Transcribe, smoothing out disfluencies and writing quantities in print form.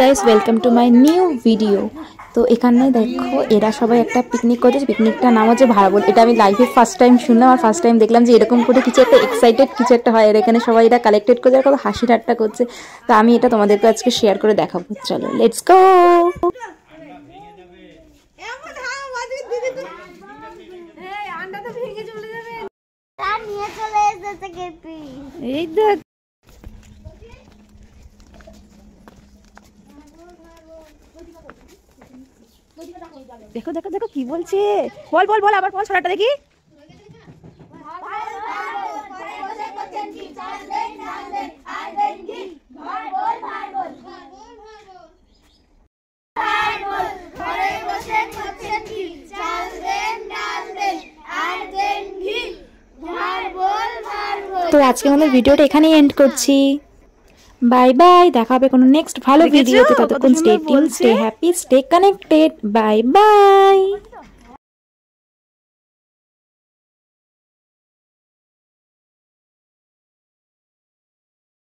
Guys, welcome to my new video. তো এখানে দেখো এরা সবাই একটা পিকনিক করছে। পিকনিকটার নাম হচ্ছে ভাড়বল। এটা আমি লাইফে ফার্স্ট টাইম শুনলাম আর ফার্স্ট টাইম দেখলাম যে এরকম করে কিছু একটা এক্সাইটেড কিছু একটা হয়। আর এখানে সবাই এটা কালেক্টেড করে কত হাসি ঠাট্টা করছে। তো আমি এটা তোমাদেরকে আজকে শেয়ার করে দেখাবো। চলো লেটস গো। এই দেখ, দেখো দেখো দেখো কি বলছে। বল বল বল, আবার বল, ছড়াটা দেখি। তো আজকে আমাদের ভিডিওটা এখানেই এন্ড করছি। বাই বাই, দেখা হবে কোনো নেক্সট ভালো ভিডিওতে। ততক্ষণ stay tune, stay happy, stay connected. Bye bye.